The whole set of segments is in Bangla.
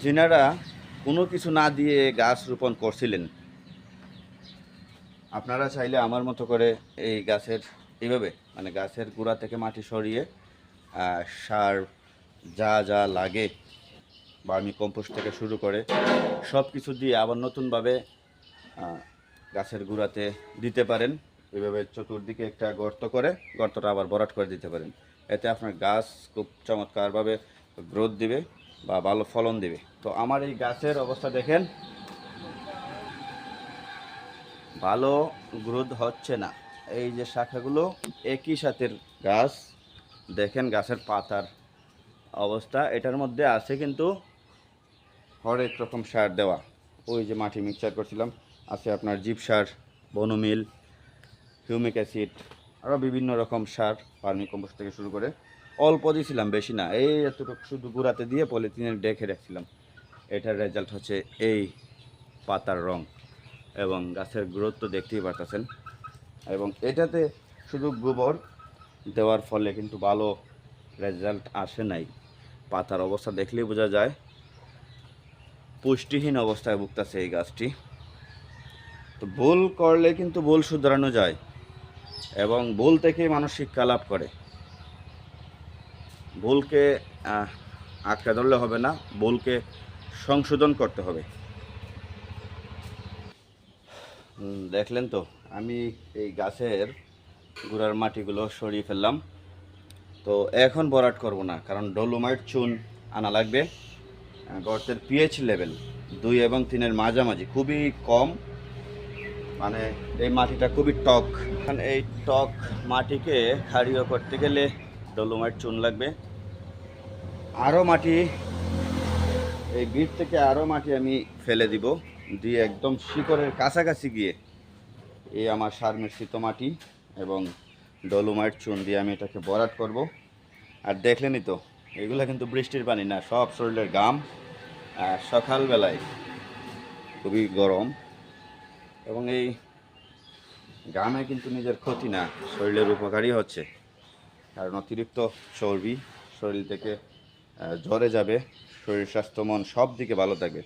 যিনারা কোনো কিছু না দিয়ে গাছ রোপণ করছিলেন, আপনারা চাইলে আমার মতো করে এই গাছের এইভাবে মানে গাছের গোড়া থেকে মাটি সরিয়ে সার যা যা লাগে ভার্মি কম্পোস্ট থেকে শুরু করে সব কিছু দিয়ে আবার নতুনভাবে গাছের গোড়াতে দিতে পারেন। এভাবে চতুর্দিকে একটা গর্ত করে গর্তটা আবার ভরাট করে দিতে পারেন। এতে আপনার গাছ খুব চমৎকারভাবে গ্রোথ দিবে বা ভালো ফলন দিবে। তো আমার এই গাছের অবস্থা দেখেন, ভালো গ্রোথ হচ্ছে না। এই যে শাখাগুলো একই সাথের গাছ, দেখেন গাছের পাতার অবস্থা। এটার মধ্যে আছে কিন্তু হরেক রকম সার দেওয়া। ওই যে মাটি মিক্সচার করছিলাম, আছে আপনার জিপ সার, বনমিল, হিউমিক অ্যাসিড, আরও বিভিন্ন রকম সার ভার্মি কম্পোস্ট থেকে শুরু করে অল্প দিয়েছিলাম, বেশি না। এই এতটুকু শুধু গুঁড়াতে দিয়ে পলিথিনে ডেকে রাখছিলাম। এটার রেজাল্ট হচ্ছে এই পাতার রং এবং গাছের গ্রোথ তো দেখতেই পারতেছেন। এবং এটাতে শুধু গোবর দেওয়ার ফলে কিন্তু ভালো রেজাল্ট আসে নাই। পাতার অবস্থা দেখলেই বোঝা যায় পুষ্টিহীন অবস্থায় ভুগতেছে এই গাছটি। তো ভুল করলে কিন্তু ভুল শুধরানো যায় এবং ভুল থেকেই মানুষ শিক্ষা লাভ করে। ভুলকে আঁকড়ে ধরলে হবে না, ভুলকে সংশোধন করতে হবে। দেখলেন তো, আমি এই গাছের গোড়ার মাটিগুলো সরিয়ে ফেললাম। তো এখন ভরাট করব না, কারণ ডলোমাইট চুন আনা লাগবে। গর্তের পিএইচ লেভেল 2 এবং 3-এর মাঝামাঝি, খুবই কম। মানে এই মাটিটা খুবই টক। এই টক মাটিকে ক্ষারীয় করতে গেলে ডলোমাইট চুন লাগবে। আরও মাটি, এই বীজ থেকে আরও মাটি আমি ফেলে দিব, দিয়ে একদম শিকড়ের কাছাকাছি গিয়ে এই আমার সার মিশ্রিত মাটি এবং ডলোমাইট চুন দিয়ে আমি এটাকে ভরাট করব। আর দেখলেনই তো, এগুলো কিন্তু বৃষ্টির পানি না, সব শরীরের ঘাম। সকালবেলায় খুবই গরম এবং এই ঘামে কিন্তু নিজের ক্ষতি না, শরীরের উপকারই হচ্ছে। কারণ অতিরিক্ত চর্বি শরীর থেকে ঝরে যাবে, শরীর স্বাস্থ্য মন সব দিকে ভালো থাকবে।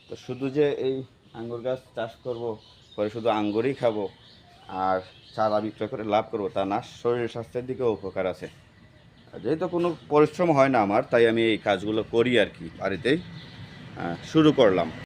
তো শুধু যে এই আঙ্গুর গাছ চাষ করব পরে শুধু আঙ্গুরই খাবো আর চারা বিক্রয় করে লাভ করবো তা না, শরীর স্বাস্থ্যের দিকেও উপকার আছে। যেহেতু কোনো পরিশ্রম হয় না আমার, তাই আমি এই কাজগুলো করি আর কি, বাড়িতেই শুরু করলাম।